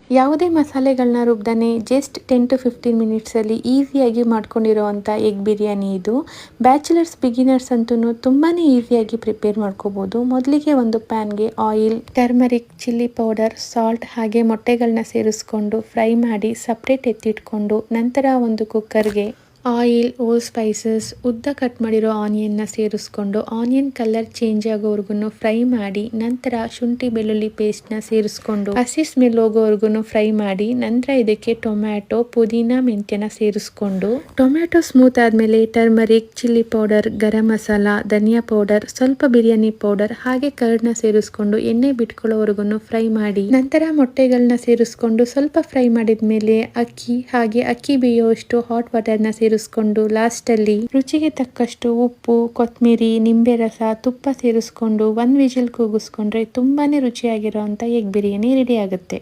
ಯಾವುದೇ ಮಸಾಲೆಗಳನ್ನ ರುಬ್ದನೆ just 10 to 15 ಮಿನಿಟ್ಸಲ್ಲಿ ಈಸಿಯಾಗಿ ಮಾಡ್ಕೊಂಡಿರೋವಂಥ egg biryani ಇದು. ಬ್ಯಾಚುಲರ್ಸ್ ಬಿಗಿನರ್ಸ್ ಅಂತೂ ತುಂಬಾ ಈಸಿಯಾಗಿ ಪ್ರಿಪೇರ್ ಮಾಡ್ಕೋಬೋದು. ಮೊದಲಿಗೆ ಒಂದು ಪ್ಯಾನ್ಗೆ oil, turmeric, chilli powder, salt ಹಾಗೆ ಮೊಟ್ಟೆಗಳನ್ನ ಸೇರಿಸ್ಕೊಂಡು ಫ್ರೈ ಮಾಡಿ ಸಪ್ರೇಟ್ ಎತ್ತಿಟ್ಕೊಂಡು, ನಂತರ ಒಂದು ಕುಕ್ಕರ್ಗೆ ಆಯಿಲ್, ಓಲ್ ಸ್ಪೈಸಸ್, ಉದ್ದ ಕಟ್ ಮಾಡಿರೋ ಆನಿಯನ್ನ ಸೇರಿಸ್ಕೊಂಡು ಆನಿಯನ್ ಕಲರ್ ಚೇಂಜ್ ಆಗೋವರೆಗೂ ಫ್ರೈ ಮಾಡಿ, ನಂತರ ಶುಂಠಿ ಬೆಳ್ಳುಳ್ಳಿ ಪೇಸ್ಟ್ನ ಸೇರಿಸ್ಕೊಂಡು ಹಸಿ ಸ್ಮೆಲ್ ಹೋಗೋವರೆಗೂ ಫ್ರೈ ಮಾಡಿ, ನಂತರ ಇದಕ್ಕೆ ಟೊಮ್ಯಾಟೊ, ಪುದೀನ, ಮೆಂತ್ಯನ ಸೇರಿಸ್ಕೊಂಡು ಟೊಮ್ಯಾಟೊ ಸ್ಮೂತ್ ಆದಮೇಲೆ turmeric, chilli powder, garam masala, ಧನಿಯಾ ಪೌಡರ್, ಸ್ವಲ್ಪ ಬಿರಿಯಾನಿ ಪೌಡರ್ ಹಾಗೆ ಕರ್ಡ್ನ ಸೇರಿಸ್ಕೊಂಡು ಎಣ್ಣೆ ಬಿಟ್ಕೊಳ್ಳೋವರೆಗೂ ಫ್ರೈ ಮಾಡಿ, ನಂತರ ಮೊಟ್ಟೆಗಳನ್ನ ಸೇರಿಸ್ಕೊಂಡು ಸ್ವಲ್ಪ ಫ್ರೈ ಮಾಡಿದ್ಮೇಲೆ ಅಕ್ಕಿ ಬೇಯುವಷ್ಟು ಹಾಟ್ ವಾಟರ್ನ ಸೇರಿಸ್ಕೊಂಡು ಲಾಸ್ಟಲ್ಲಿ ರುಚಿಗೆ ತಕ್ಕಷ್ಟು ಉಪ್ಪು, ಕೊತ್ತಂಬರಿ, ನಿಂಬೆ ರಸ, ತುಪ್ಪ ಸೇರಿಸ್ಕೊಂಡು 1 ವಿಜಿಲ್ ಕೂಗಿಸ್ಕೊಂಡ್ರೆ ತುಂಬಾನೇ ರುಚಿಯಾಗಿರೋಂಥ ಎಗ್ ಬಿರಿಯಾನಿ ರೆಡಿ ಆಗುತ್ತೆ.